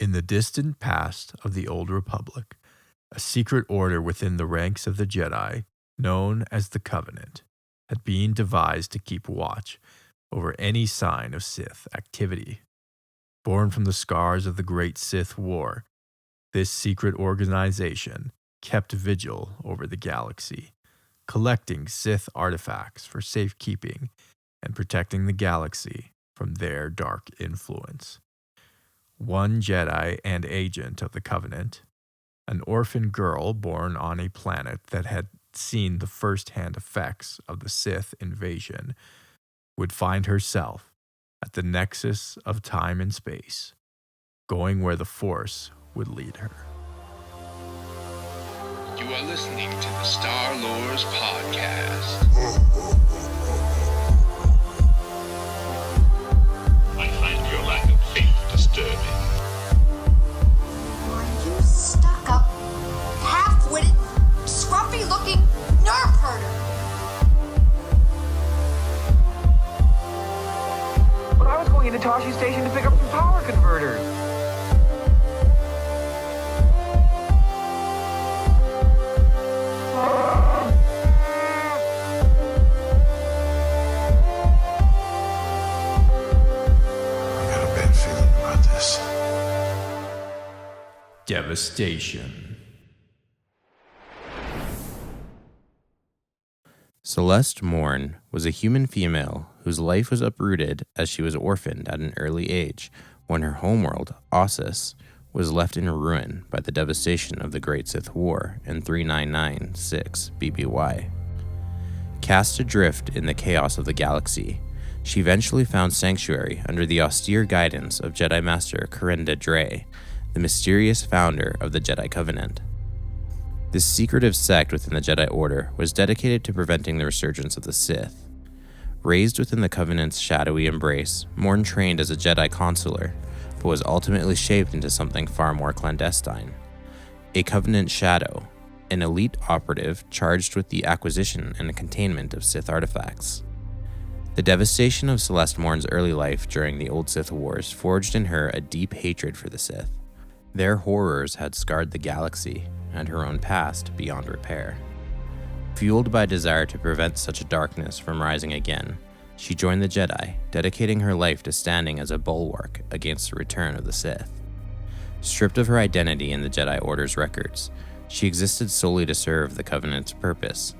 In the distant past of the Old Republic, a secret order within the ranks of the Jedi, known as the Covenant, had been devised to keep watch over any sign of Sith activity. Born from the scars of the Great Sith War, this secret organization kept vigil over the galaxy, collecting Sith artifacts for safekeeping and protecting the galaxy from their dark influence. One Jedi and agent of the Covenant, an orphan girl born on a planet that had seen the first-hand effects of the Sith invasion, would find herself at the nexus of time and space, going where the Force would lead her. You are listening to the Star Lores Podcast. I find your lack of faith disturbing. Are you stuck-up, half-witted, scruffy-looking nerf herder? But I was going into Toshi Station to pick up some power converters. Devastation. Celeste Morne was a human female whose life was uprooted as she was orphaned at an early age when her homeworld, Ossus, was left in ruin by the devastation of the Great Sith War in 3996 BBY. Cast adrift in the chaos of the galaxy, she eventually found sanctuary under the austere guidance of Jedi Master Corinda Dre, the mysterious founder of the Jedi Covenant. This secretive sect within the Jedi Order was dedicated to preventing the resurgence of the Sith. Raised within the Covenant's shadowy embrace, Morne trained as a Jedi consular, but was ultimately shaped into something far more clandestine. A Covenant Shadow, an elite operative charged with the acquisition and containment of Sith artifacts. The devastation of Celeste Morne's early life during the Old Sith Wars forged in her a deep hatred for the Sith. Their horrors had scarred the galaxy and her own past beyond repair. Fueled by desire to prevent such darkness from rising again, she joined the Jedi, dedicating her life to standing as a bulwark against the return of the Sith. Stripped of her identity in the Jedi Order's records, she existed solely to serve the Covenant's purpose,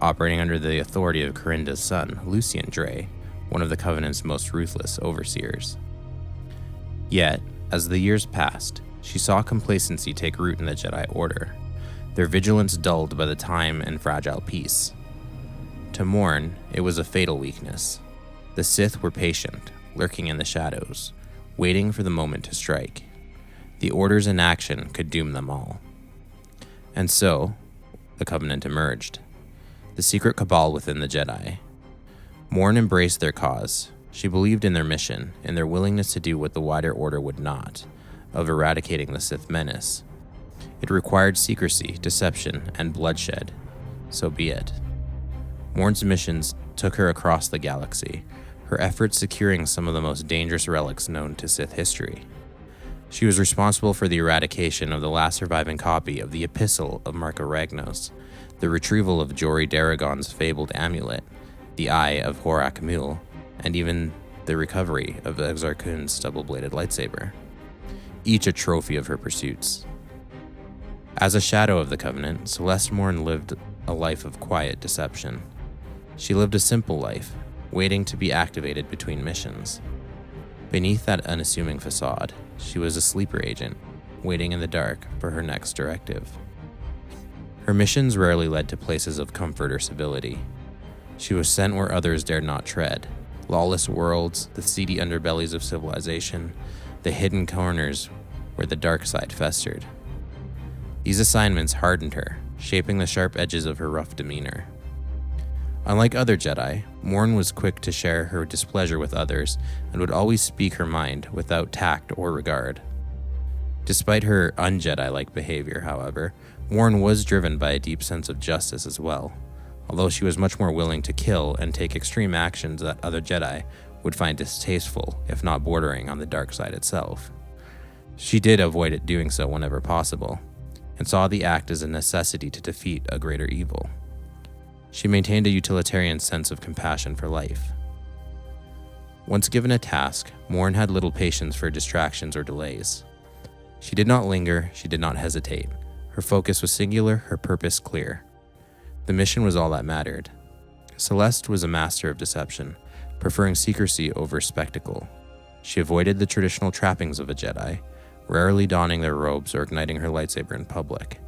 operating under the authority of Corinda's son, Lucien Dre, one of the Covenant's most ruthless overseers. Yet, as the years passed, she saw complacency take root in the Jedi Order, their vigilance dulled by the time and fragile peace. To Morne, it was a fatal weakness. The Sith were patient, lurking in the shadows, waiting for the moment to strike. The Order's inaction could doom them all. And so, the Covenant emerged, the secret cabal within the Jedi. Morne embraced their cause. She believed in their mission, in their willingness to do what the wider Order would not, of eradicating the Sith menace. It required secrecy, deception, and bloodshed. So be it. Morne's missions took her across the galaxy, her efforts securing some of the most dangerous relics known to Sith history. She was responsible for the eradication of the last surviving copy of the Epistle of Marco Ragnos, the retrieval of Jory Daragon's fabled amulet, the Eye of Horak Mule, and even the recovery of Exar Kun's double-bladed lightsaber, each a trophy of her pursuits. As a shadow of the Covenant, Celeste Morne lived a life of quiet deception. She lived a simple life, waiting to be activated between missions. Beneath that unassuming facade, she was a sleeper agent, waiting in the dark for her next directive. Her missions rarely led to places of comfort or civility. She was sent where others dared not tread, lawless worlds, the seedy underbellies of civilization, the hidden corners where the dark side festered. These assignments hardened her, shaping the sharp edges of her rough demeanor. Unlike other Jedi, Morne was quick to share her displeasure with others and would always speak her mind without tact or regard. Despite her un-Jedi-like behavior, however, Morne was driven by a deep sense of justice as well, although she was much more willing to kill and take extreme actions that other Jedi would find distasteful, if not bordering on the dark side itself. She did avoid it doing so whenever possible, and saw the act as a necessity to defeat a greater evil. She maintained a utilitarian sense of compassion for life. Once given a task, Morne had little patience for distractions or delays. She did not linger, she did not hesitate. Her focus was singular, her purpose clear. The mission was all that mattered. Celeste was a master of deception, preferring secrecy over spectacle. She avoided the traditional trappings of a Jedi, rarely donning their robes or igniting her lightsaber in public.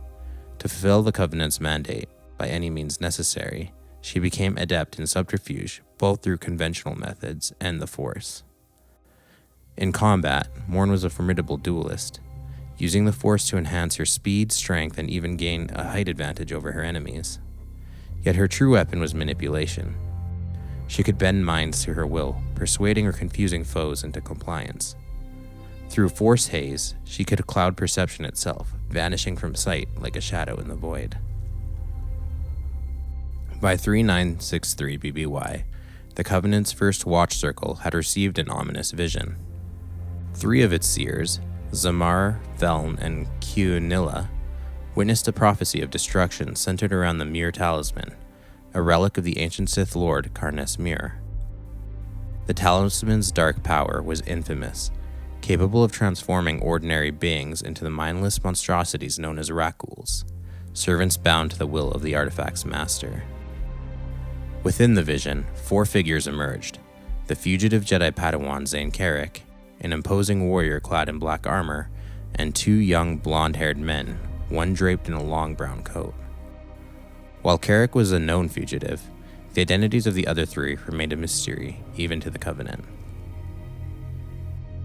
To fulfill the Covenant's mandate, by any means necessary, she became adept in subterfuge, both through conventional methods and the Force. In combat, Morne was a formidable duelist, using the Force to enhance her speed, strength, and even gain a height advantage over her enemies. Yet her true weapon was manipulation. She could bend minds to her will, persuading or confusing foes into compliance. Through Force haze, she could cloud perception itself, vanishing from sight like a shadow in the void. By 3963 BBY, the Covenant's first watch circle had received an ominous vision. 3 of its seers, Zamar, Theln, and Qunilla, witnessed a prophecy of destruction centered around the Mir Talisman, a relic of the ancient Sith Lord Karnes Mir. The talisman's dark power was infamous, capable of transforming ordinary beings into the mindless monstrosities known as Rakuls, servants bound to the will of the artifact's master. Within the vision, 4 figures emerged: the fugitive Jedi Padawan Zane Carrick, an imposing warrior clad in black armor, and 2 young blonde-haired men, one draped in a long brown coat. While Carrick was a known fugitive, the identities of the other 3 remained a mystery, even to the Covenant.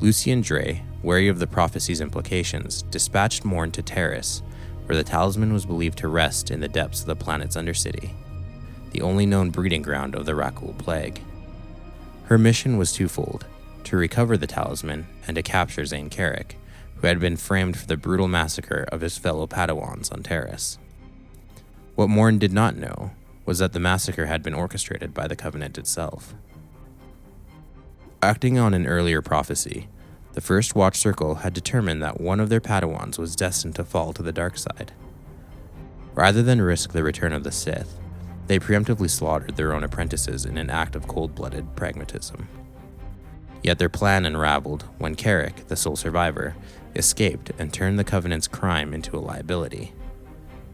Lucian Dre, wary of the prophecy's implications, dispatched Morne to Terrace, where the talisman was believed to rest in the depths of the planet's undercity, the only known breeding ground of the Rakul plague. Her mission was twofold: to recover the talisman and to capture Zane Carrick, who had been framed for the brutal massacre of his fellow Padawans on Terrace. What Morne did not know was that the massacre had been orchestrated by the Covenant itself. Acting on an earlier prophecy, the First Watch Circle had determined that one of their Padawans was destined to fall to the dark side. Rather than risk the return of the Sith, they preemptively slaughtered their own apprentices in an act of cold-blooded pragmatism. Yet their plan unraveled when Carrick, the sole survivor, escaped and turned the Covenant's crime into a liability.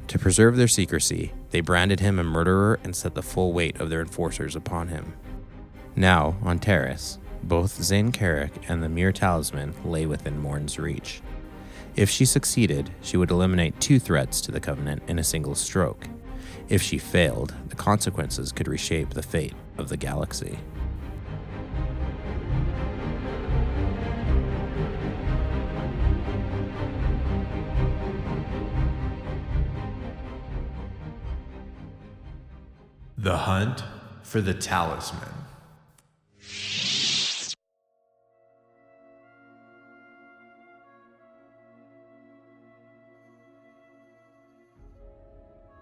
To preserve their secrecy, they branded him a murderer and set the full weight of their enforcers upon him. Now, on Terrace, both Zane Carrick and the Mir Talisman lay within Morne's reach. If she succeeded, she would eliminate 2 threats to the Covenant in a single stroke. If she failed, the consequences could reshape the fate of the galaxy. The hunt for the talisman.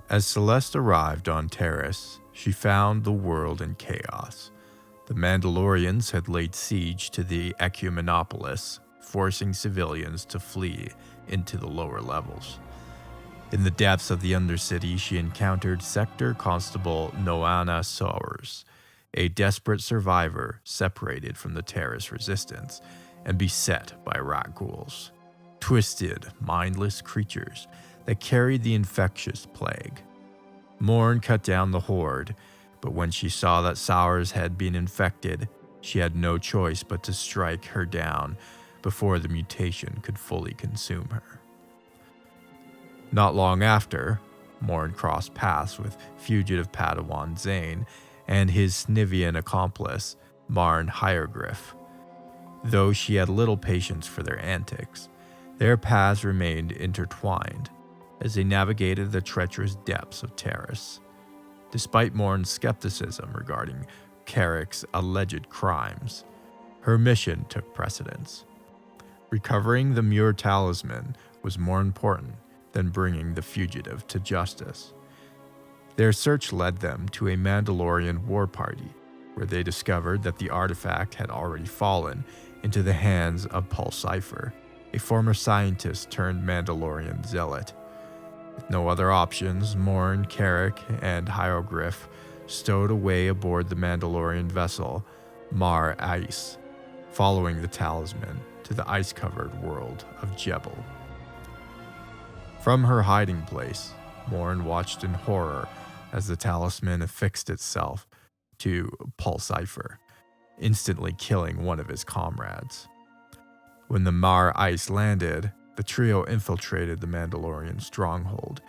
As Celeste arrived on Terrace, she found the world in chaos. The Mandalorians had laid siege to the Ecumenopolis, forcing civilians to flee into the lower levels. In the depths of the Undercity, she encountered Sector Constable Noana Sowers, a desperate survivor separated from the Terrace resistance and beset by Rakuls, twisted, mindless creatures that carried the infectious plague. Morne cut down the horde, but when she saw that Sowers had been infected, she had no choice but to strike her down before the mutation could fully consume her. Not long after, Morne crossed paths with fugitive Padawan Zane and his Snivian accomplice, Marn Hierogriff. Though she had little patience for their antics, their paths remained intertwined as they navigated the treacherous depths of Terrace. Despite Morne's skepticism regarding Carrick's alleged crimes, her mission took precedence. Recovering the Mir Talisman was more important than bringing the fugitive to justice. Their search led them to a Mandalorian war party, where they discovered that the artifact had already fallen into the hands of Paul Cypher, a former scientist turned Mandalorian zealot. With no other options, Morne, Carrick, and Hieroglyph stowed away aboard the Mandalorian vessel Mar Ice, following the talisman to the ice-covered world of Jebel. From her hiding place, Morne watched in horror as the talisman affixed itself to Pulsifer, instantly killing one of his comrades. When the Mar Ice landed, the trio infiltrated the Mandalorian stronghold,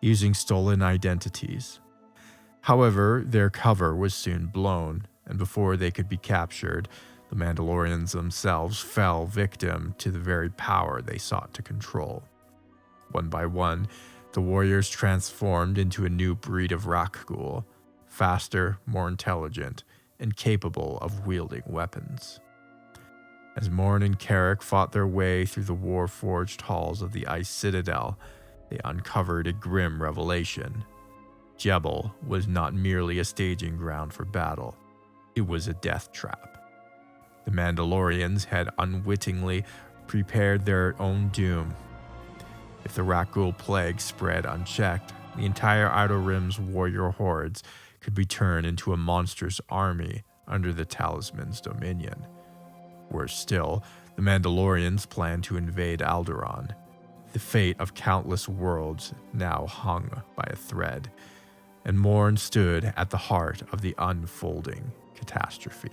using stolen identities. However, their cover was soon blown, and before they could be captured, the Mandalorians themselves fell victim to the very power they sought to control. One by one, the warriors transformed into a new breed of Rakghoul, faster, more intelligent, and capable of wielding weapons. As Morne and Carrick fought their way through the war-forged halls of the Ice Citadel, they uncovered a grim revelation. Jebel was not merely a staging ground for battle, it was a death trap. The Mandalorians had unwittingly prepared their own doom. If the Rakghoul plague spread unchecked, the entire Outer Rim's warrior hordes could be turned into a monstrous army under the talisman's dominion. Worse still, the Mandalorians planned to invade Alderaan. The fate of countless worlds now hung by a thread, and Morne stood at the heart of the unfolding catastrophe.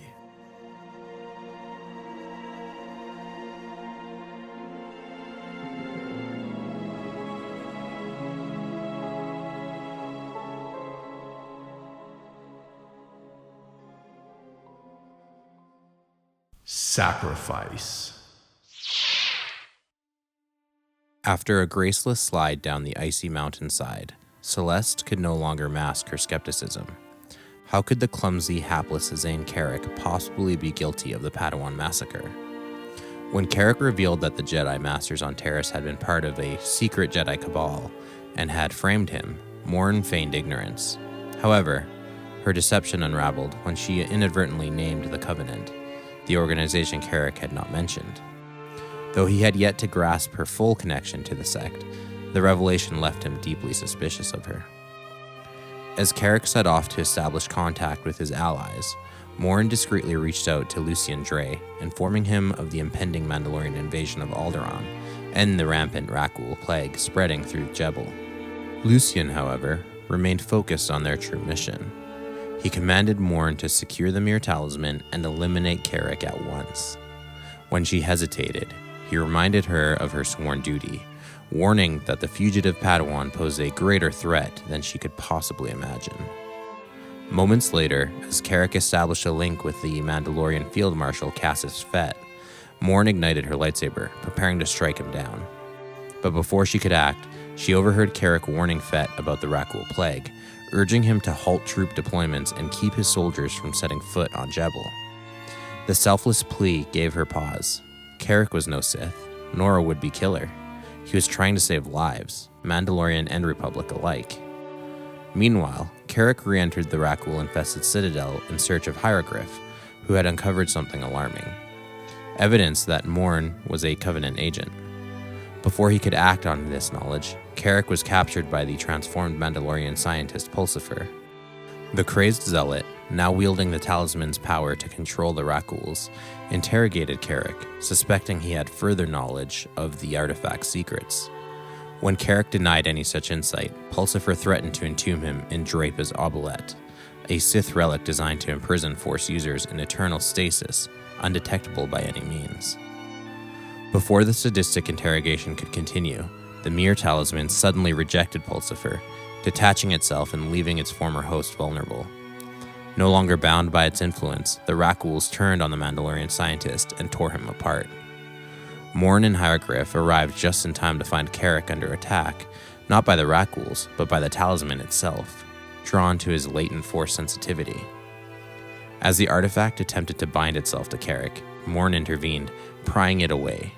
Sacrifice. After a graceless slide down the icy mountainside, Celeste could no longer mask her skepticism. How could the clumsy, hapless Zane Carrick possibly be guilty of the Padawan massacre? When Carrick revealed that the Jedi Masters on Taris had been part of a secret Jedi cabal and had framed him, Morne feigned ignorance. However, her deception unraveled when she inadvertently named the Covenant, the organization Carrick had not mentioned. Though he had yet to grasp her full connection to the sect, the revelation left him deeply suspicious of her. As Carrick set off to establish contact with his allies, Morne discreetly reached out to Lucien Dre, informing him of the impending Mandalorian invasion of Alderaan and the rampant Rakghoul plague spreading through Jebel. Lucien, however, remained focused on their true mission. He commanded Morne to secure the Mir Talisman and eliminate Carrick at once. When she hesitated, he reminded her of her sworn duty, warning that the fugitive Padawan posed a greater threat than she could possibly imagine. Moments later, as Carrick established a link with the Mandalorian Field Marshal Cassius Fett, Morne ignited her lightsaber, preparing to strike him down. But before she could act, she overheard Carrick warning Fett about the Rakghoul plague, urging him to halt troop deployments and keep his soldiers from setting foot on Jebel. The selfless plea gave her pause. Carrick was no Sith, nor a would-be killer. He was trying to save lives, Mandalorian and Republic alike. Meanwhile, Carrick re-entered the Rakghoul-infested citadel in search of Hieroglyph, who had uncovered something alarming. Evidence that Morne was a Covenant agent. Before he could act on this knowledge, Carrick was captured by the transformed Mandalorian scientist Pulsifer. The crazed zealot, now wielding the talisman's power to control the Rakghouls, interrogated Carrick, suspecting he had further knowledge of the artifact's secrets. When Carrick denied any such insight, Pulsifer threatened to entomb him in Drapa's Obelette, a Sith relic designed to imprison Force users in eternal stasis, undetectable by any means. Before the sadistic interrogation could continue, the Mir Talisman suddenly rejected Pulsifer, detaching itself and leaving its former host vulnerable. No longer bound by its influence, the Rakghouls turned on the Mandalorian scientist and tore him apart. Morne and Hieroglyph arrived just in time to find Carrick under attack, not by the Rakghouls, but by the talisman itself, drawn to his latent force sensitivity. As the artifact attempted to bind itself to Carrick, Morne intervened, prying it away.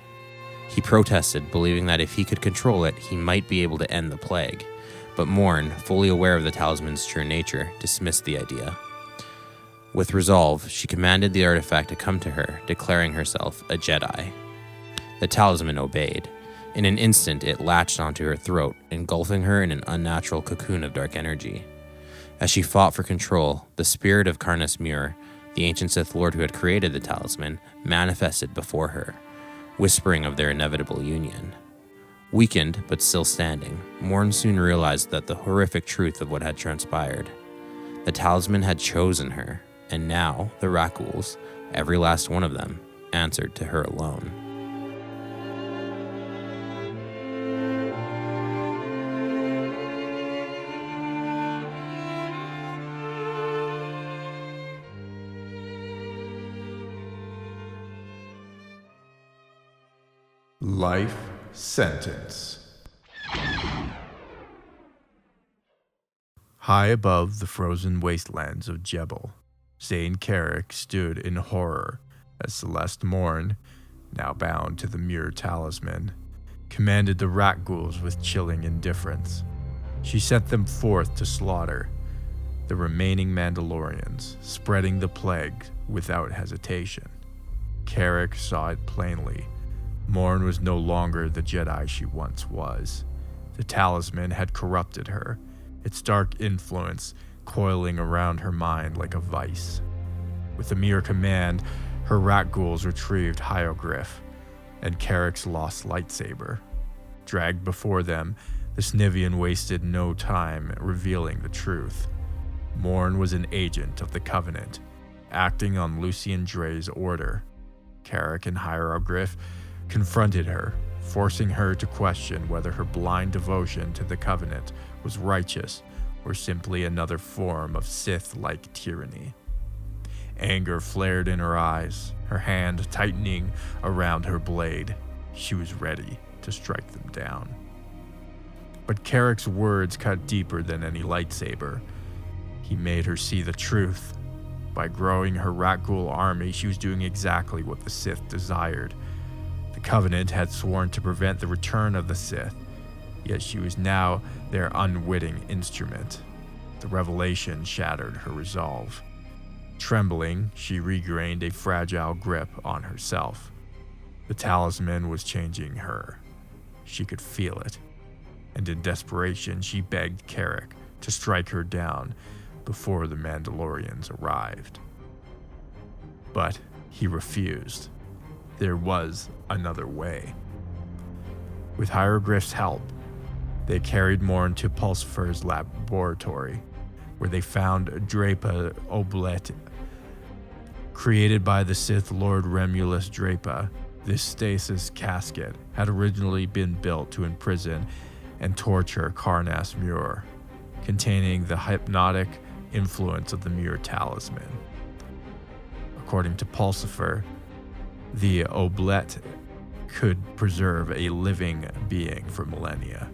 He protested, believing that if he could control it, he might be able to end the plague, but Morne, fully aware of the talisman's true nature, dismissed the idea. With resolve, she commanded the artifact to come to her, declaring herself a Jedi. The talisman obeyed. In an instant, it latched onto her throat, engulfing her in an unnatural cocoon of dark energy. As she fought for control, the spirit of Carnus Mur, the ancient Sith Lord who had created the talisman, manifested before her, whispering of their inevitable union. Weakened, but still standing, Morne soon realized that the horrific truth of what had transpired. The talisman had chosen her, and now the Rakghouls, every last one of them, answered to her alone. Life sentence. High above the frozen wastelands of Jebel, Zane Carrick stood in horror as Celeste Morne, now bound to the Mur talisman, commanded the Rakghouls with chilling indifference. She sent them forth to slaughter the remaining Mandalorians, spreading the plague without hesitation. Carrick saw it plainly. Morne was no longer the Jedi she once was. The talisman had corrupted her, its dark influence coiling around her mind like a vice. With a mere command, her Rakghouls retrieved Hieroglyph and Carrick's lost lightsaber. Dragged before them, the Snivian wasted no time revealing the truth. Morne was an agent of the Covenant, acting on Lucian Dre's order. Carrick and Hieroglyph confronted her, forcing her to question whether her blind devotion to the Covenant was righteous or simply another form of Sith-like tyranny. Anger flared in her eyes, her hand tightening around her blade. She was ready to strike them down. But Carrick's words cut deeper than any lightsaber. He made her see the truth. By growing her Rakghoul army, she was doing exactly what the Sith desired. The Covenant had sworn to prevent the return of the Sith, yet she was now their unwitting instrument. The revelation shattered her resolve. Trembling, she regained a fragile grip on herself. The talisman was changing her. She could feel it, and in desperation she begged Carrick to strike her down before the Mandalorians arrived. But he refused. There was another way. With Hieroglyph's help, they carried Morne to Pulsifer's laboratory, where they found a Drapa Oblette. Created by the Sith Lord Remulus Drapa, this stasis casket had originally been built to imprison and torture Carnus Mur, containing the hypnotic influence of the Mur talisman. According to Pulsifer, the Oblette could preserve a living being for millennia,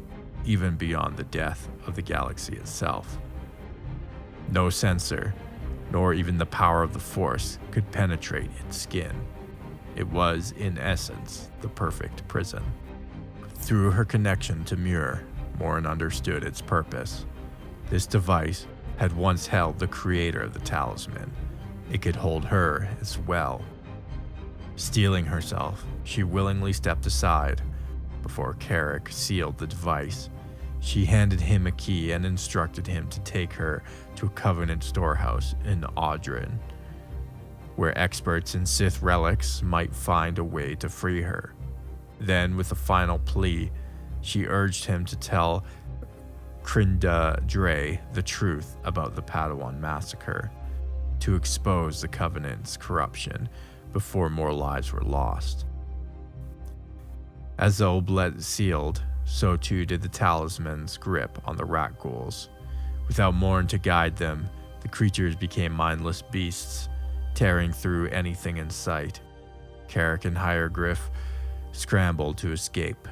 even beyond the death of the galaxy itself. No sensor, nor even the power of the Force, could penetrate its skin. It was, in essence, the perfect prison. Through her connection to Mur, Morne understood its purpose. This device had once held the creator of the talisman. It could hold her as well. Steeling herself, she willingly stepped aside. Before Carrick sealed the device, she handed him a key and instructed him to take her to a Covenant storehouse in Audrin, where experts in Sith relics might find a way to free her. Then, with a final plea, she urged him to tell Crinda Dre the truth about the Padawan massacre, to expose the Covenant's corruption before more lives were lost. As the Oblette sealed, so too did the talisman's grip on the Rakghouls. Without Morne to guide them, the creatures became mindless beasts, tearing through anything in sight. Carrick and Hieroglyph scrambled to escape,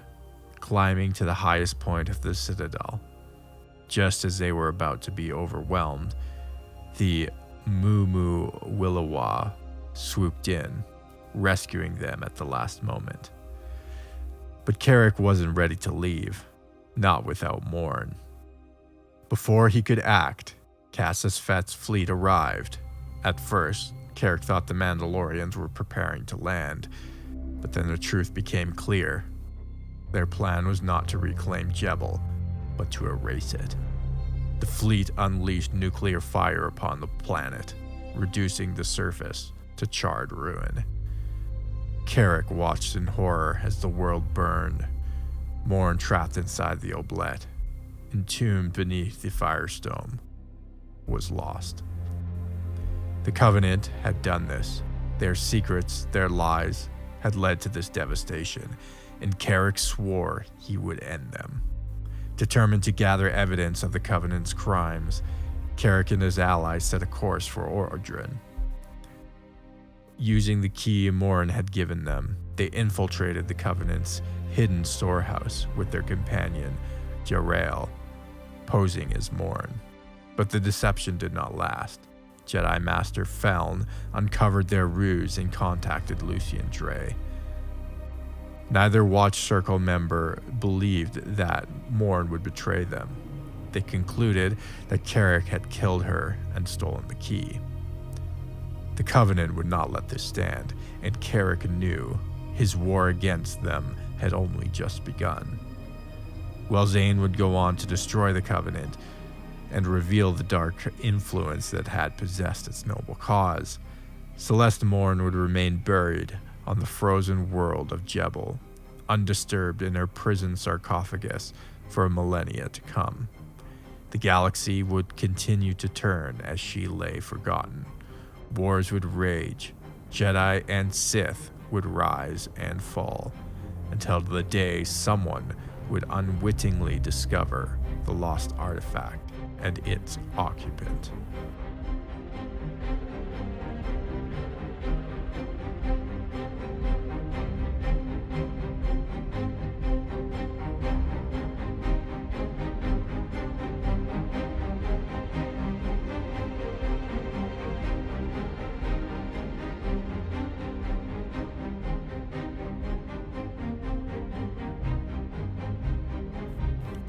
climbing to the highest point of the citadel. Just as they were about to be overwhelmed, the Mumu Willowa swooped in, rescuing them at the last moment. But Carrick wasn't ready to leave, not without Morne. Before he could act, Cassius Fett's fleet arrived. At first, Carrick thought the Mandalorians were preparing to land, But then the truth became clear. Their plan was not to reclaim Jebel, but to erase it. The fleet unleashed nuclear fire upon the planet, reducing the surface to charred ruin. Carrick watched in horror as the world burned, Morne trapped inside the oblette, entombed beneath the firestone, was lost. The Covenant had done this. Their secrets, their lies, had led to this devastation, and Carrick swore he would end them. Determined to gather evidence of the Covenant's crimes, Carrick and his allies set a course for Ordrin. Using the key Morne had given them, they infiltrated the Covenant's hidden storehouse with their companion, Jarael, posing as Morne. But the deception did not last. Jedi Master Feln uncovered their ruse and contacted Lucian Dre. Neither Watch Circle member believed that Morne would betray them. They concluded that Carrick had killed her and stolen the key. The Covenant would not let this stand, and Carrick knew his war against them had only just begun. Welzane would go on to destroy the Covenant and reveal the dark influence that had possessed its noble cause. Celeste Morne would remain buried on the frozen world of Jebel, undisturbed in her prison sarcophagus for millennia to come. The galaxy would continue to turn as she lay forgotten. Wars would rage, Jedi and Sith would rise and fall, until the day someone would unwittingly discover the lost artifact and its occupant.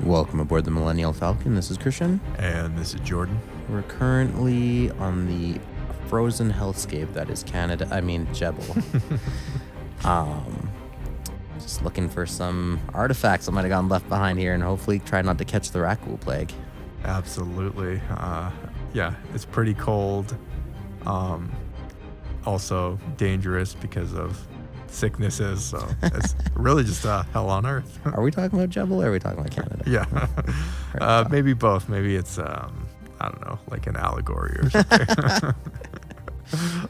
Welcome aboard the Millennial Falcon. This is Christian. And this is Jordan. We're currently on the frozen hellscape that is Canada. Jebel. Just looking for some artifacts that might have gotten left behind here, and hopefully try not to catch the Rakul plague. Absolutely. Yeah, it's pretty cold. Also dangerous because of sicknesses, so it's really just hell on earth. Are we talking about Jebel or are we talking about Canada? Yeah. Maybe both. Maybe it's I don't know, like an allegory or something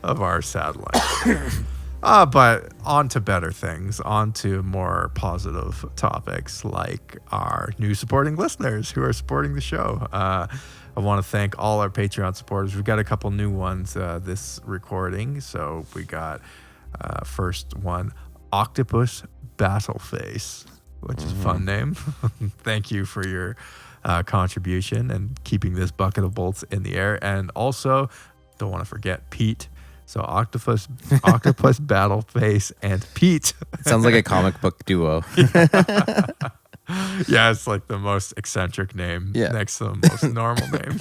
of our sad life. But on to better things, on to more positive topics, like our new supporting listeners who are supporting the show. I want to thank all our Patreon supporters. We've got a couple new ones this recording. So we got first one, Octopus Battleface, which is a fun name. Thank you for your contribution and keeping this bucket of bolts in the air. And also, don't want to forget Pete. So Octopus Battleface and Pete. It sounds like a comic book duo. Yeah, it's like the most eccentric name next to the most normal name.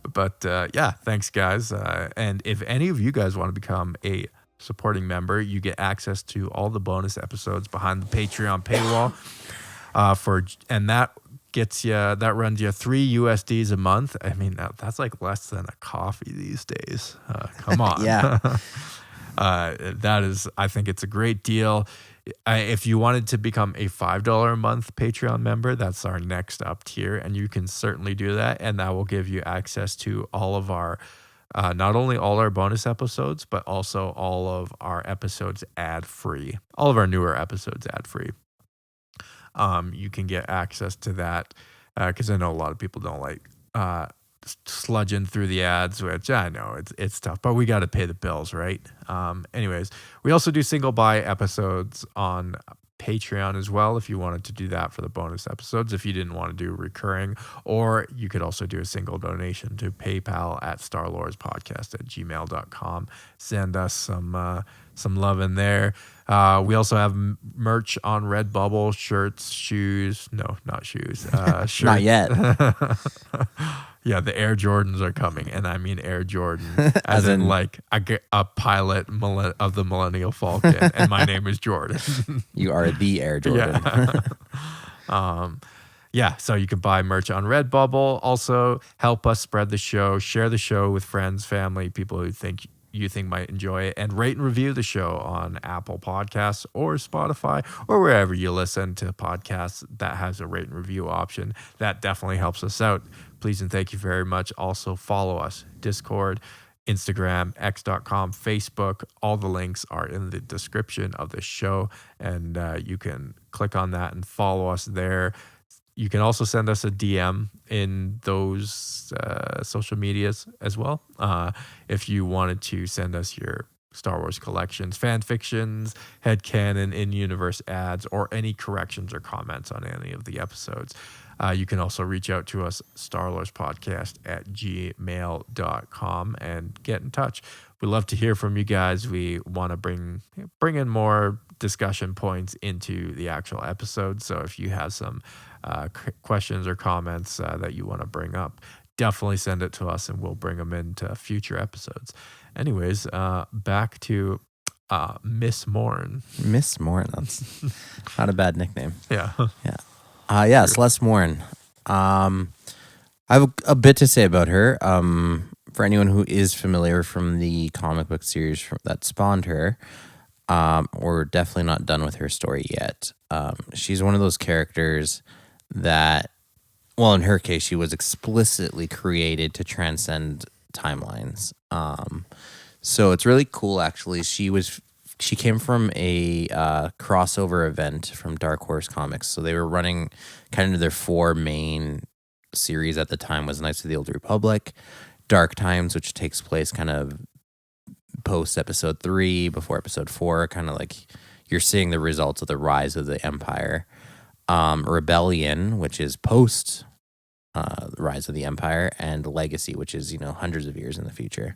But yeah, thanks guys. And if any of you guys want to become a supporting member, you get access to all the bonus episodes behind the Patreon paywall. And that runs you $3 USDs a month. I mean, that's like less than a coffee these days. Come on. Yeah. I think it's a great deal. If you wanted to become a $5 a month Patreon member, that's our next up tier, and you can certainly do that. And that will give you access to all of our, not only all our bonus episodes, but also all of our episodes ad-free, all of our newer episodes ad-free. You can get access to that because I know a lot of people don't like sludging through the ads, which I know it's tough, but we got to pay the bills, right? Anyways, we also do single buy episodes on Patreon as well, if you wanted to do that for the bonus episodes, if you didn't want to do recurring, or you could also do a single donation to PayPal at starlordspodcast@gmail.com. Send us some some love in there. We also have merch on Redbubble, shirts, shoes. No, not shoes. Shirts. Not yet. Yeah, the Air Jordans are coming, and I mean Air Jordan, as in like a pilot of the Millennial Falcon, and my name is Jordan. You are the Air Jordan. Yeah, so you can buy merch on Redbubble. Also, help us spread the show, share the show with friends, family, people who you think might enjoy it, and rate and review the show on Apple Podcasts or Spotify or wherever you listen to podcasts that has a rate and review option. That definitely helps us out. Please and thank you very much. Also, follow us, Discord, Instagram, x.com, Facebook. All the links are in the description of the show, and you can click on that and follow us there. You can also send us a DM in those social medias as well. If you wanted to send us your Star Wars collections, fan fictions, headcanon, in-universe ads, or any corrections or comments on any of the episodes. You can also reach out to us, starlordspodcast@gmail.com, and get in touch. We love to hear from you guys. We want to bring in more discussion points into the actual episode. So if you have some questions or comments that you want to bring up, definitely send it to us and we'll bring them into future episodes. Anyways, back to Miss Morne. Miss Morne, that's not a bad nickname. Yeah. Yeah. Celeste Morne. I have a bit to say about her. For anyone who is familiar from the comic book series that spawned her, we're definitely not done with her story yet. She's one of those characters that, well, in her case, she was explicitly created to transcend timelines. So it's really cool, actually. She came from a crossover event from Dark Horse Comics. So they were running kind of their four main series at the time was Knights of the Old Republic, Dark Times, which takes place kind of post episode 3, before episode 4, kind of like you're seeing the results of the rise of the Empire. Rebellion, which is post the rise of the Empire, and Legacy, which is, hundreds of years in the future.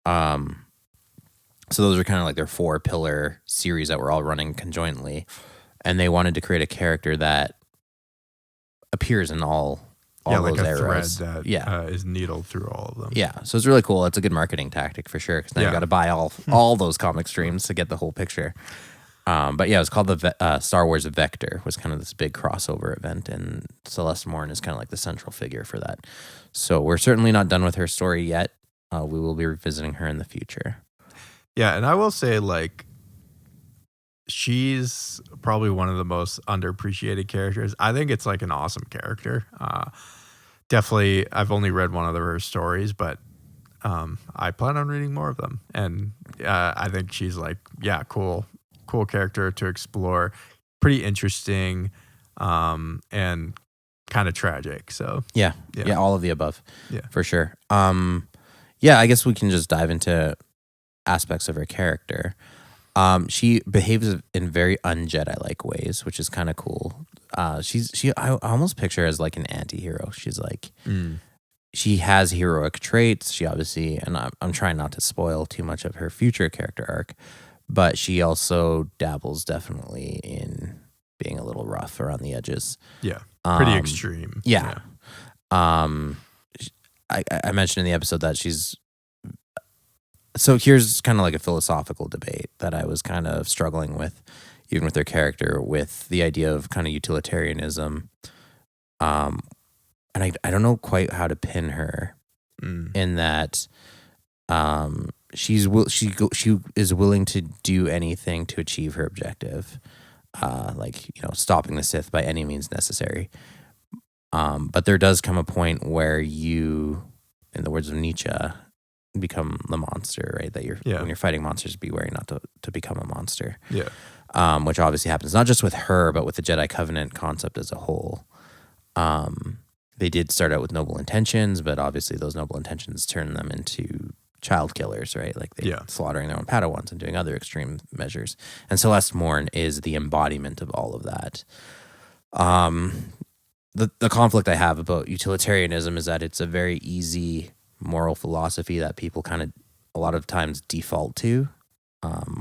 So those are kind of like their 4-pillar series that were all running conjointly, and they wanted to create a character that appears in all like those a eras. thread that is needled through all of them. Yeah, so it's really cool. It's a good marketing tactic for sure, because now you got to buy all those comic streams to get the whole picture. But yeah, it was called the Star Wars Vector, was kind of this big crossover event, and Celeste Morne is kind of like the central figure for that. So we're certainly not done with her story yet. We will be revisiting her in the future. Yeah, and I will say, like, she's probably one of the most underappreciated characters. I think it's like an awesome character. Definitely, I've only read one of her stories, but I plan on reading more of them. And I think she's like, cool character to explore. Pretty interesting and kind of tragic. So yeah, all of the above. Yeah, for sure. I guess we can just dive into aspects of her character. She behaves in very un-Jedi-like ways, which is kind of cool. I almost picture her as like an anti-hero. She's like, she has heroic traits. She obviously, and I'm trying not to spoil too much of her future character arc, but she also dabbles definitely in being a little rough around the edges. Yeah, pretty extreme. Yeah. I mentioned in the episode that she's... So here's kind of like a philosophical debate that I was kind of struggling with, even with her character, with the idea of kind of utilitarianism. And I don't know quite how to pin her in that she is willing to do anything to achieve her objective, stopping the Sith by any means necessary. But there does come a point where you, in the words of Nietzsche, become the monster, right? That when you're fighting monsters, be wary not to become a monster. Yeah. Which obviously happens not just with her, but with the Jedi Covenant concept as a whole. They did start out with noble intentions, but obviously those noble intentions turn them into child killers, right? Like slaughtering their own Padawans and doing other extreme measures. And Celeste Morne is the embodiment of all of that. The conflict I have about utilitarianism is that it's a very easy moral philosophy that people kind of a lot of times default to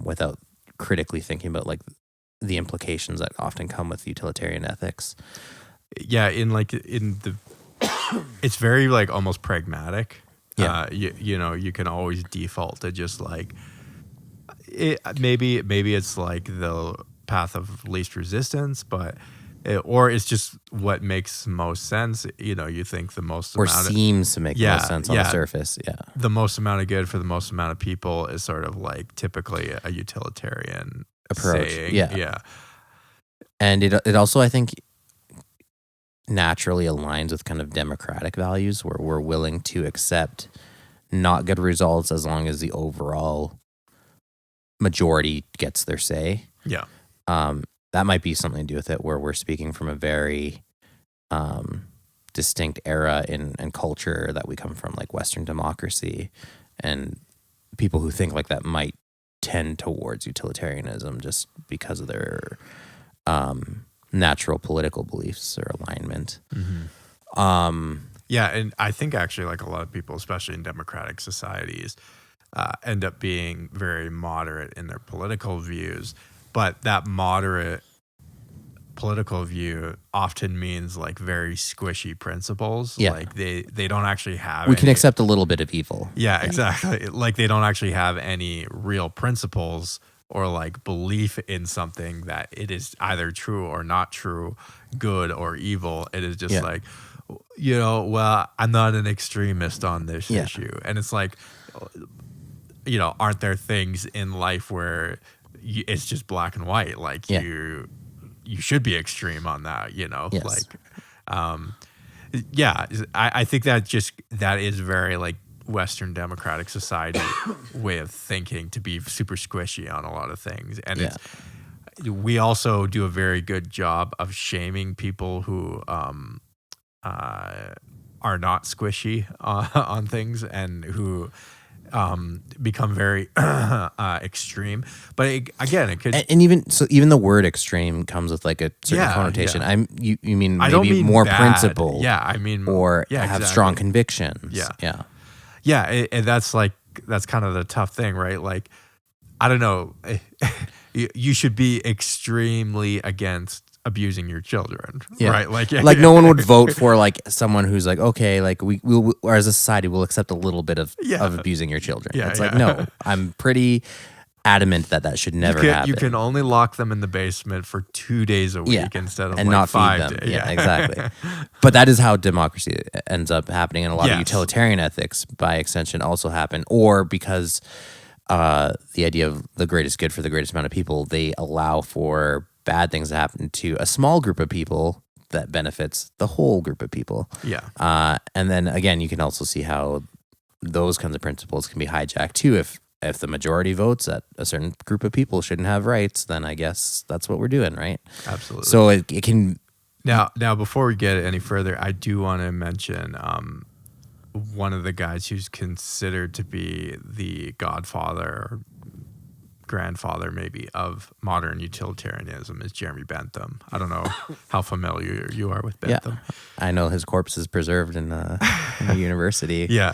without critically thinking about like the implications that often come with utilitarian ethics. Yeah, it's very like almost pragmatic. Yeah. You can always default to just like maybe it's like the path of least resistance, but or it's just what makes most sense. You think the most Or amount seems to make most sense on the surface. Yeah. the most amount of good for the most amount of people is sort of like typically a utilitarian Approach. saying. Yeah. And it also, I think, naturally aligns with kind of democratic values where we're willing to accept not good results as long as the overall majority gets their say. Yeah. That might be something to do with it where we're speaking from a very distinct era in culture that we come from, like Western democracy, and people who think like that might tend towards utilitarianism just because of their natural political beliefs or alignment. Yeah, and I think actually like a lot of people, especially in democratic societies, end up being very moderate in their political views, but that moderate political view often means like very squishy principles. Yeah. Like they don't actually have We can accept a little bit of evil. Yeah, exactly. Like they don't actually have any real principles or like belief in something that it is either true or not true, good or evil. It is just like, well, I'm not an extremist on this issue. And it's like, aren't there things in life where it's just black and white? Like you should be extreme on that, Yes. like, I think that is very like Western democratic society way of thinking, to be super squishy on a lot of things. And we also do a very good job of shaming people who are not squishy on things and who become very extreme. But it could, and even the word extreme comes with like a certain connotation. Yeah. You mean I don't maybe mean more bad. principled, I mean, or have exactly. strong convictions. Yeah, and that's kind of the tough thing, right? Like, I don't know, you should be extremely against abusing your children, right? Like no one would vote for like someone who's like, okay, like we'll or as a society we'll accept a little bit of abusing your children. It's like, no, I'm pretty adamant that should never happen. You can only lock them in the basement for 2 days a week instead of and like not 5 feed them. days. Yeah, exactly. But that is how democracy ends up happening, and a lot of Yes. utilitarian ethics, by extension, also happen. Or because the idea of the greatest good for the greatest amount of people, they allow for bad things to happen to a small group of people that benefits the whole group of people. Yeah. And then again, you can also see how those kinds of principles can be hijacked too. If the majority votes that a certain group of people shouldn't have rights, then I guess that's what we're doing, right? Absolutely. So it can... Now, before we get any further, I do want to mention one of the guys who's considered to be the godfather or grandfather maybe of modern utilitarianism is Jeremy Bentham. I don't know how familiar you are with Bentham. Yeah, I know his corpse is preserved in a university. Yeah.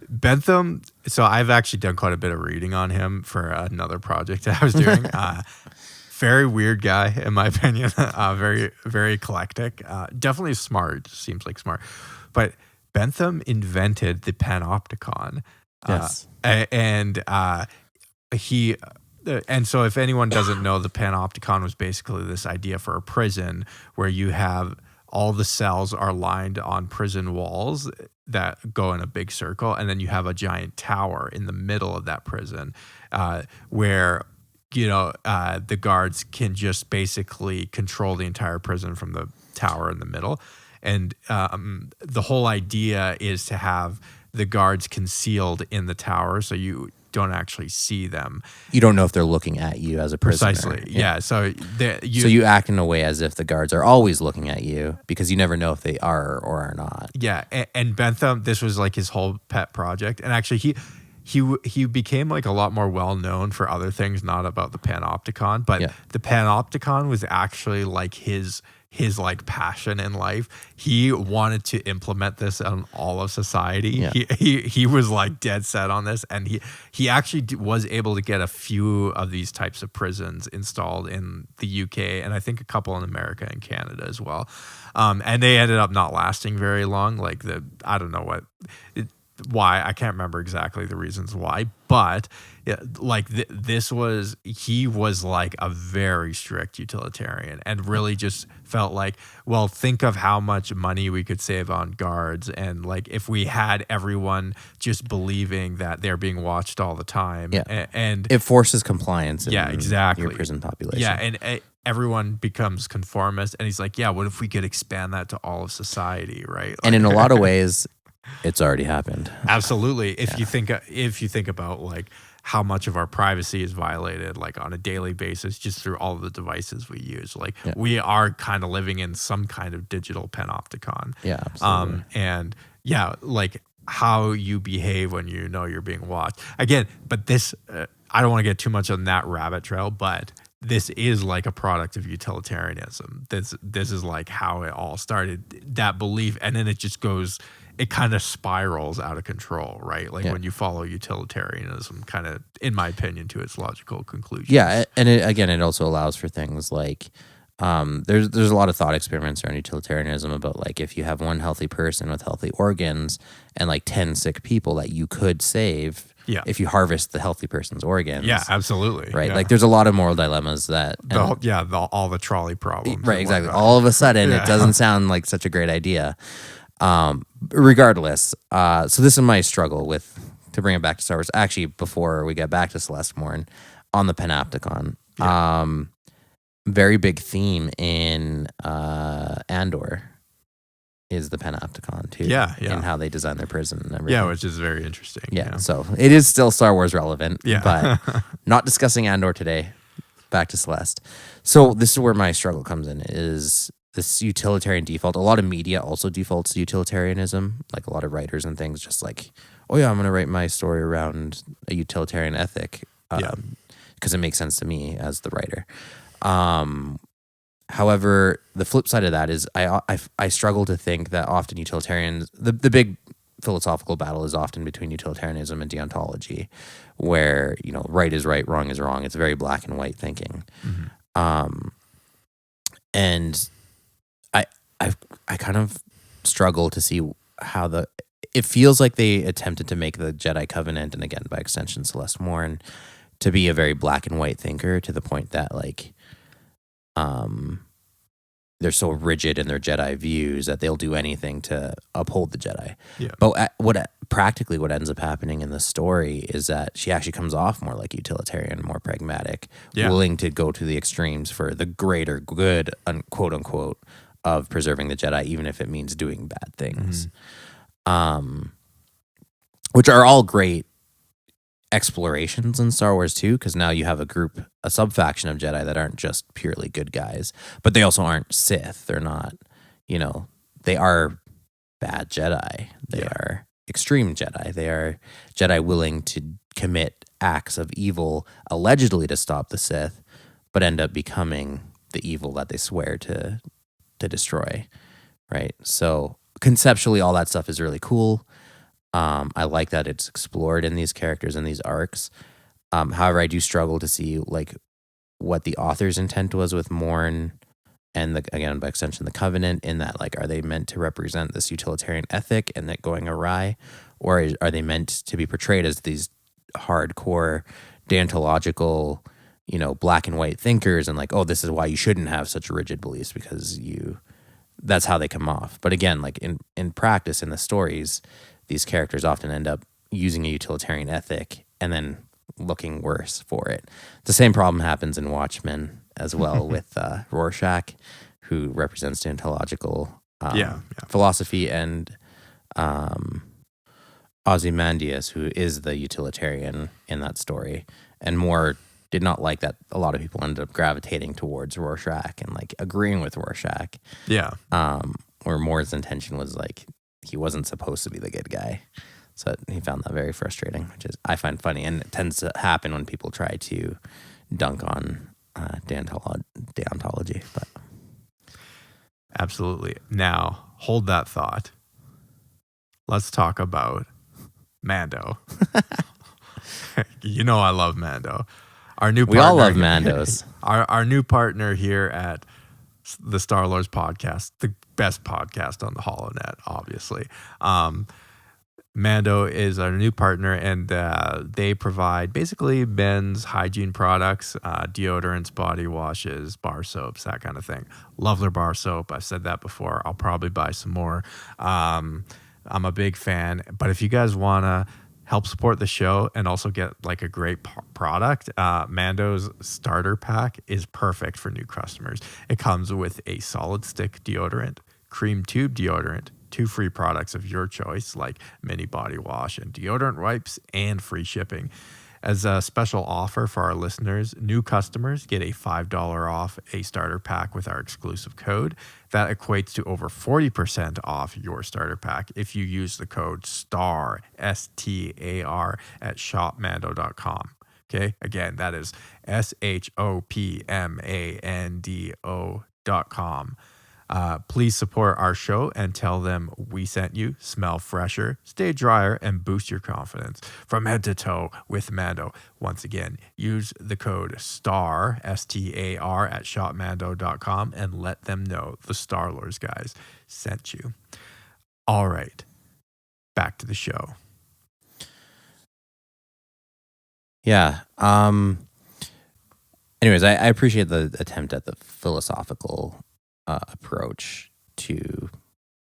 Bentham, so I've actually done quite a bit of reading on him for another project I was doing. Very weird guy, in my opinion. Very, very eclectic. Definitely smart. Seems like smart. But Bentham invented the panopticon. Yes. And so if anyone doesn't know, the panopticon was basically this idea for a prison where you have all the cells are lined on prison walls that go in a big circle, and then you have a giant tower in the middle of that prison where the guards can just basically control the entire prison from the tower in the middle. And the whole idea is to have the guards concealed in the tower so you don't actually see them. You don't know if they're looking at you as a prisoner. Precisely. Yeah. So you act in a way as if the guards are always looking at you because you never know if they are or are not. Yeah. And Bentham, this was like his whole pet project. And actually he became like a lot more well known for other things, not about the Panopticon, but the Panopticon was actually like his like passion in life. He wanted to implement this on all of society. Yeah. He was like dead set on this, and he actually was able to get a few of these types of prisons installed in the UK, and I think a couple in America and Canada as well. And they ended up not lasting very long. Like I don't know why, I can't remember exactly the reasons why, but like he was like a very strict utilitarian, and really just felt like, well, think of how much money we could save on guards, and like if we had everyone just believing that they're being watched all the time, and it forces compliance in exactly your prison population. And everyone becomes conformist, and he's like, what if we could expand that to all of society, right? Like, and in a lot of ways, it's already happened. Absolutely. If you think about like how much of our privacy is violated like on a daily basis just through all of the devices we use, like we are kind of living in some kind of digital panopticon. Yeah, absolutely. And like how you behave when you know you're being watched. Again, but this I don't want to get too much on that rabbit trail, but this is like a product of utilitarianism. This is like how it all started, that belief, and then it just goes, it kind of spirals out of control, right? Like when you follow utilitarianism kind of, in my opinion, to its logical conclusion. Yeah, and it also allows for things like, there's a lot of thought experiments around utilitarianism about like if you have one healthy person with healthy organs and like 10 sick people that you could save if you harvest the healthy person's organs. Yeah, absolutely. Right? Yeah. Like there's a lot of moral dilemmas that... all the trolley problems. Right, exactly. All of a sudden, it doesn't sound like such a great idea. Regardless, so this is my struggle with, to bring it back to Star Wars, actually before we get back to Celeste Morne, on the Panopticon. Very big theme in Andor is the Panopticon too. And how they design their prison and everything. Yeah, which is very interesting. Yeah, so it is still Star Wars relevant, but not discussing Andor today. Back to Celeste. So this is where my struggle comes in, is this utilitarian default. A lot of media also defaults to utilitarianism, like a lot of writers and things, just like, oh yeah, I'm going to write my story around a utilitarian ethic because it makes sense to me as the writer. However, the flip side of that is I struggle to think that often utilitarians, the big philosophical battle is often between utilitarianism and deontology, where, you know, right is right, wrong is wrong. It's very black and white thinking. Mm-hmm. And I kind of struggle to see how it feels like they attempted to make the Jedi Covenant, and again, by extension, Celeste Morne, to be a very black and white thinker, to the point that like, they're so rigid in their Jedi views that they'll do anything to uphold the Jedi. Yeah. But what ends up happening in the story is that she actually comes off more like utilitarian, more pragmatic, willing to go to the extremes for the greater good, quote unquote, of preserving the Jedi, even if it means doing bad things. Mm-hmm. Which are all great explorations in Star Wars too, because now you have a sub-faction of Jedi that aren't just purely good guys, but they also aren't Sith. They're not, you know, they are bad Jedi. They are extreme Jedi. They are Jedi willing to commit acts of evil allegedly to stop the Sith, but end up becoming the evil that they swear to destroy, right? So conceptually, all that stuff is really cool. I like that it's explored in these characters and these arcs. However, I do struggle to see like what the author's intent was with Morne, and again, by extension, the Covenant, in that like, are they meant to represent this utilitarian ethic and that going awry, or are they meant to be portrayed as these hardcore deontological, you know, black and white thinkers, and like, oh, this is why you shouldn't have such rigid beliefs because that's how they come off. But again, like in practice, in the stories, these characters often end up using a utilitarian ethic and then looking worse for it. The same problem happens in Watchmen as well with Rorschach, who represents deontological philosophy, and Ozymandias, who is the utilitarian in that story. And Moore did not like that a lot of people ended up gravitating towards Rorschach and like agreeing with Rorschach. Yeah. Where Moore's intention was like, he wasn't supposed to be the good guy. So he found that very frustrating, which is I find funny, and it tends to happen when people try to dunk on deontology. But Absolutely. Now, hold that thought. Let's talk about Mando. You know I love Mando. We all love Mandos. Our new partner here at the Star Wars podcast, the best podcast on the HoloNet, obviously. Mando is our new partner, and they provide basically men's hygiene products, deodorants, body washes, bar soaps, that kind of thing. Love their bar soap. I've said that before. I'll probably buy some more. I'm a big fan. But if you guys want to help support the show and also get like a great product, Mando's starter pack is perfect for new customers. It comes with a solid stick deodorant, cream tube deodorant, 2 free products of your choice like mini body wash and deodorant wipes, and free shipping. As a special offer for our listeners, new customers get a $5 off a starter pack with our exclusive code. That equates to over 40% off your starter pack if you use the code STAR, STAR, at shopmando.com. Okay, again, that is SHOPMANDO.com. Please support our show and tell them we sent you. Smell fresher, stay drier, and boost your confidence from head to toe with Mando. Once again, use the code STAR, STAR, at shopmando.com and let them know the Star Wars guys sent you. All right, back to the show. Yeah. Anyways, I appreciate the attempt at the philosophical approach to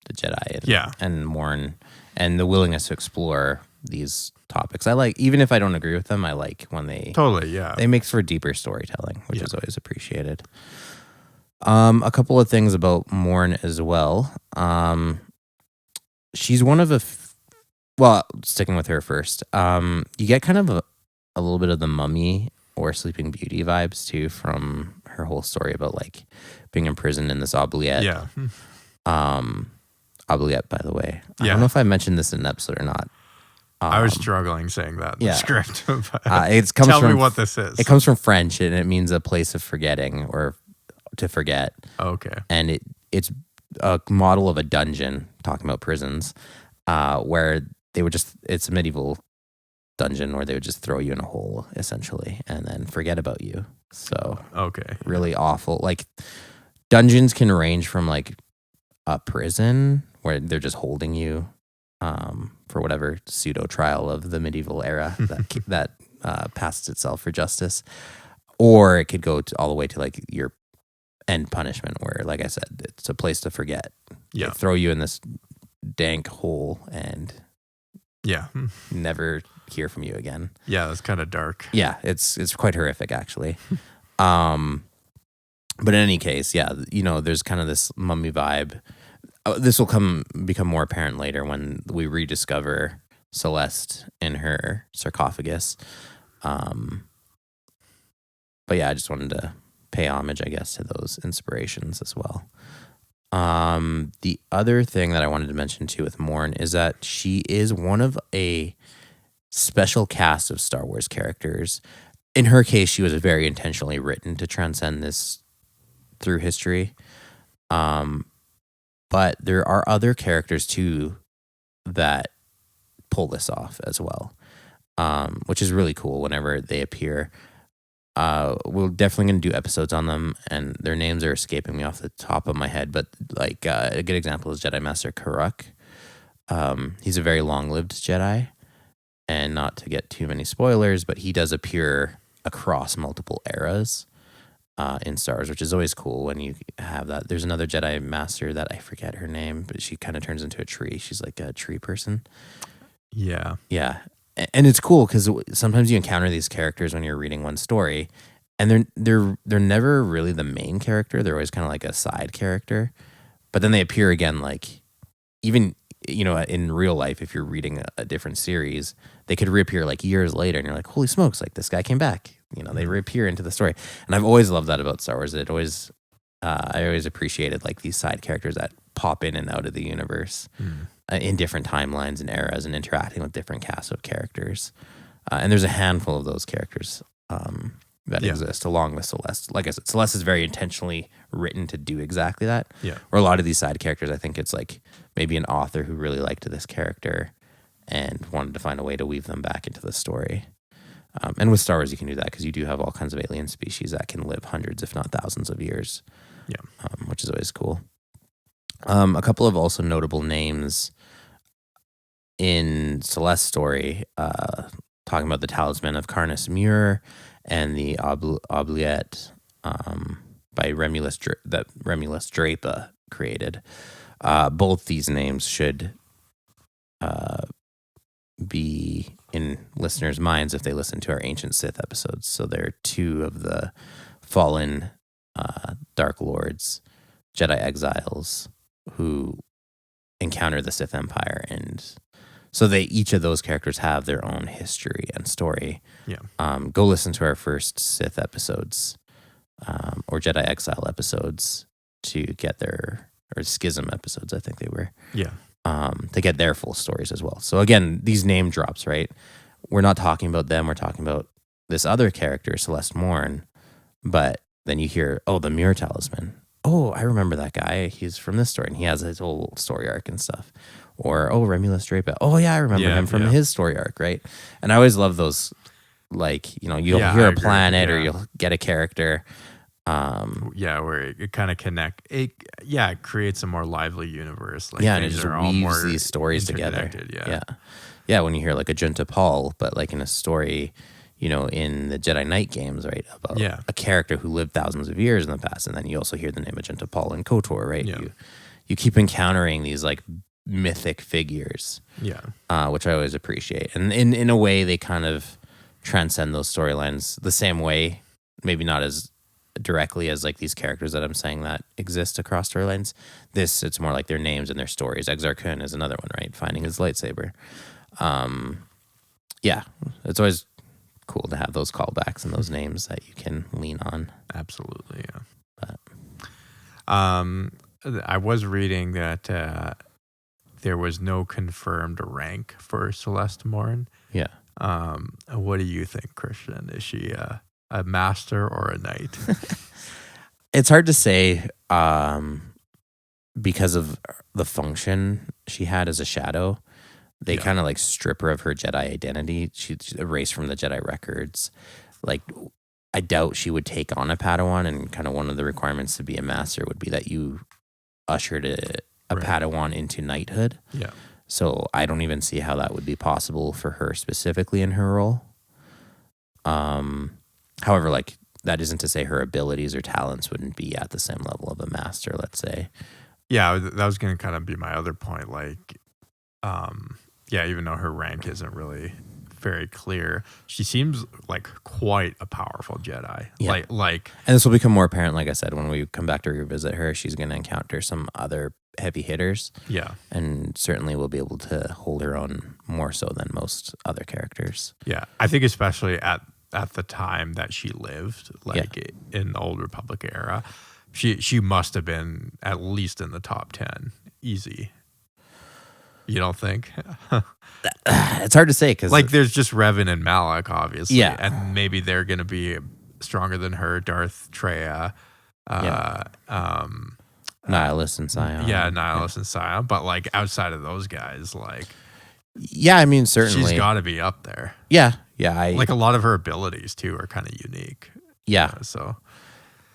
the Jedi and Morne, and the willingness to explore these topics. I like, even if I don't agree with them, I like when they they make for deeper storytelling, which is always appreciated. A couple of things about Morne as well. She's one of sticking with her first. You get kind of a little bit of the Mummy or Sleeping Beauty vibes too from her whole story about like being imprisoned in this oubliette. Yeah. Oubliette, by the way. I don't know if I mentioned this in an episode or not. I was struggling saying that in the script. Tell me what this is. It comes from French, and it means a place of forgetting or to forget. Okay. And it's a model of a dungeon, talking about prisons, where they would it's a medieval dungeon where they would just throw you in a hole essentially and then forget about you. So really awful. Like dungeons can range from like a prison where they're just holding you for whatever pseudo trial of the medieval era that passed itself for justice, or it could go all the way to like your end punishment where, like I said, it's a place to forget. They throw you in this dank hole and never hear from you again. Yeah, that's kind of dark. Yeah, it's quite horrific actually. But in any case, there's kind of this mummy vibe. This will become more apparent later when we rediscover Celeste in her sarcophagus. But yeah, I just wanted to pay homage, I guess, to those inspirations as well. The other thing that I wanted to mention too with Morne is that she is one of a special cast of Star Wars characters. In her case, she was very intentionally written to transcend this through history. But there are other characters too that pull this off as well, which is really cool whenever they appear. We're definitely going to do episodes on them, and their names are escaping me off the top of my head. But like a good example is Jedi Master Karuk. He's a very long-lived Jedi, and not to get too many spoilers, but he does appear across multiple eras in Star Wars, which is always cool when you have that. There's another Jedi Master that I forget her name, but she kind of turns into a tree. She's like a tree person. Yeah. Yeah. And it's cool because sometimes you encounter these characters when you're reading one story, and they're never really the main character. They're always kind of like a side character, but then they appear again. Like even in real life, if you're reading a different series, they could reappear like years later, and you're like, holy smokes! Like this guy came back. They reappear into the story, and I've always loved that about Star Wars. I always appreciated like these side characters that pop in and out of the universe. in different timelines and eras and interacting with different casts of characters. And there's a handful of those characters that exist along with Celeste. Like I said, Celeste is very intentionally written to do exactly that. Yeah. Or a lot of these side characters, I think it's like maybe an author who really liked this character and wanted to find a way to weave them back into the story. And with Star Wars, you can do that because you do have all kinds of alien species that can live hundreds, if not thousands of years. Yeah. Which is always cool. A couple of also notable names in Celeste's story, talking about the Talisman of Carnus Muir and the Oubliette by Remulus that Remulus Drape created. Both these names should be in listeners' minds if they listen to our Ancient Sith episodes. So they're two of the fallen Dark Lords, Jedi exiles, who encounter the Sith Empire, and so each of those characters have their own history and story. Yeah. Go listen to our first Sith episodes, or Jedi Exile episodes to get or Schism episodes, I think they were. Yeah. To get their full stories as well. So again, these name drops, right? We're not talking about them. We're talking about this other character, Celeste Morne. But then you hear, oh, the Muir Talisman. Oh, I remember that guy. He's from this story, and he has his whole story arc and stuff. Or, oh, Remulus Drape. Oh, yeah, I remember him from his story arc, right? And I always love those, like, you'll hear a planet or you'll get a character. Where it kind of it creates a more lively universe. Like, and it just weaves these stories together. Yeah. When you hear like a Junta Paul, but like in a story, in the Jedi Knight games, right? About a character who lived thousands of years in the past, and then you also hear the name of Junta Paul and KOTOR, right? Yeah. You keep encountering these like mythic figures, which I always appreciate, and in a way they kind of transcend those storylines the same way, maybe not as directly as like these characters that I'm saying that exist across storylines. It's more like their names and their stories. Exar Kun is another one, right? Finding his lightsaber. It's always cool to have those callbacks and those names that you can lean on. Absolutely, yeah. But I was reading that there was no confirmed rank for Celeste Morne. Yeah. What do you think, Christian? Is she a master or a knight? It's hard to say because of the function she had as a shadow. They kind of like strip her of her Jedi identity. She's erased from the Jedi records. Like, I doubt she would take on a Padawan, and kind of one of the requirements to be a master would be that you ushered a Padawan into knighthood. Yeah. So I don't even see how that would be possible for her specifically in her role. However, like, that isn't to say her abilities or talents wouldn't be at the same level of a master, let's say. Yeah, that was going to kind of be my other point. Like, even though her rank isn't really very clear, she seems like quite a powerful Jedi. Yeah. Like, and this will become more apparent, like I said, when we come back to revisit her. She's going to encounter some other heavy hitters. Yeah. And certainly will be able to hold her own more so than most other characters. Yeah. I think especially at the time that she lived, in the Old Republic era, she must have been at least in the top 10. Easy. You don't think? It's hard to say because there's just Revan and Malak, obviously. Yeah. And maybe they're going to be stronger than her. Darth, Treya. Nihilus and Scion. Yeah, Nihilus and Scion. But like outside of those guys, I mean, certainly. She's got to be up there. Yeah. Like a lot of her abilities too are kind of unique. Yeah.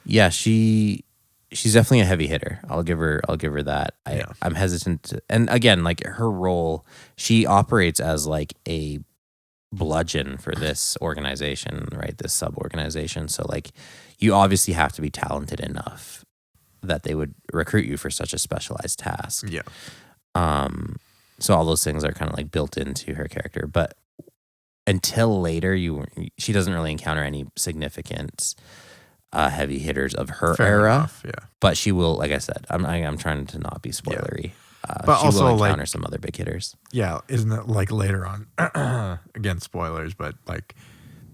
Yeah, she's definitely a heavy hitter. I'll give her that. I'm hesitant to, and again, like her role, she operates as like a bludgeon for this organization, right? This sub-organization. So like you obviously have to be talented enough that they would recruit you for such a specialized task. Yeah. So all those things are kind of like built into her character, but until later, she doesn't really encounter any significant heavy hitters of her era. Enough, yeah. But she will, like I said, I'm trying to not be spoilery. But she also will encounter some other big hitters. Yeah, isn't it like later on? Again, spoilers, but like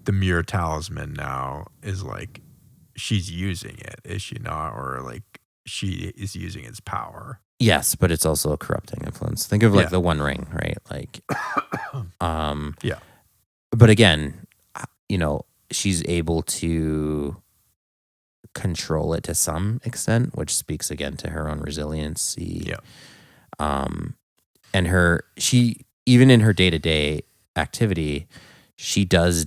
the Muir Talisman now is like she's using it, is she not? Or like she is using its power. Yes, but it's also a corrupting influence. Think of like Yeah. the One Ring, right? Like, Yeah. But again, she's able to control it to some extent, which speaks again to her own resiliency. Yeah. And she, even in her day-to-day activity, she does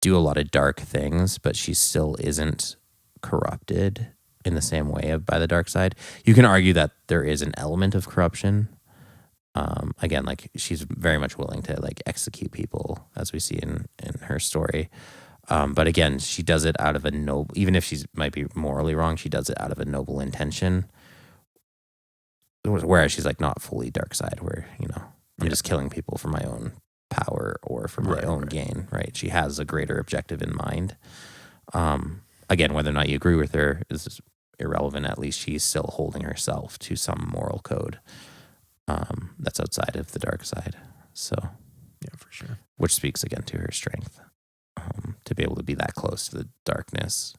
do a lot of dark things, but she still isn't corrupted in the same way by the dark side. You can argue that there is an element of corruption. Again, like she's very much willing to like execute people, as we see in her story. But again, she does it out of a noble, even if she might be morally wrong, she does it out of a noble intention. Whereas she's like not fully dark side, where, I'm just killing people for my own power or for my own gain, right? She has a greater objective in mind. Again, whether or not you agree with her is irrelevant. At least she's still holding herself to some moral code that's outside of the dark side. So, Yeah, for sure. which speaks again to her strength to be able to be that close to the darkness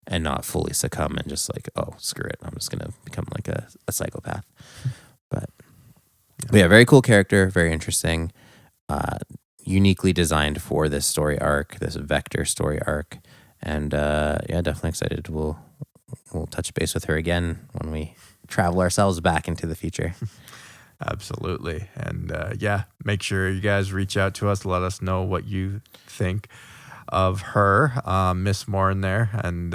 and not fully succumb and just like, oh, screw it, I'm just going to become like a psychopath. But yeah, very cool character, very interesting, uniquely designed for this story arc, this vector story arc. And definitely excited. We'll touch base with her again when we travel ourselves back into the future. Absolutely. And make sure you guys reach out to us. Let us know what you think of her, Miss Morne there. And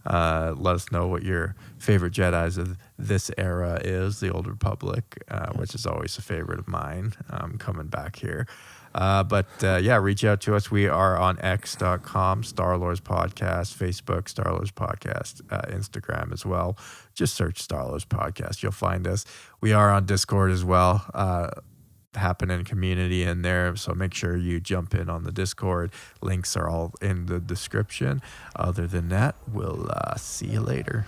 let us know what your favorite Jedis of this era is, the Old Republic, which is always a favorite of mine, coming back here. Reach out to us. We are on x.com, Star Lords Podcast, Facebook, Star Lords Podcast, Instagram as well. Just search Star Lords Podcast. You'll find us. We are on Discord as well, happening community in there. So make sure you jump in on the Discord. Links are all in the description. Other than that, we'll see you later.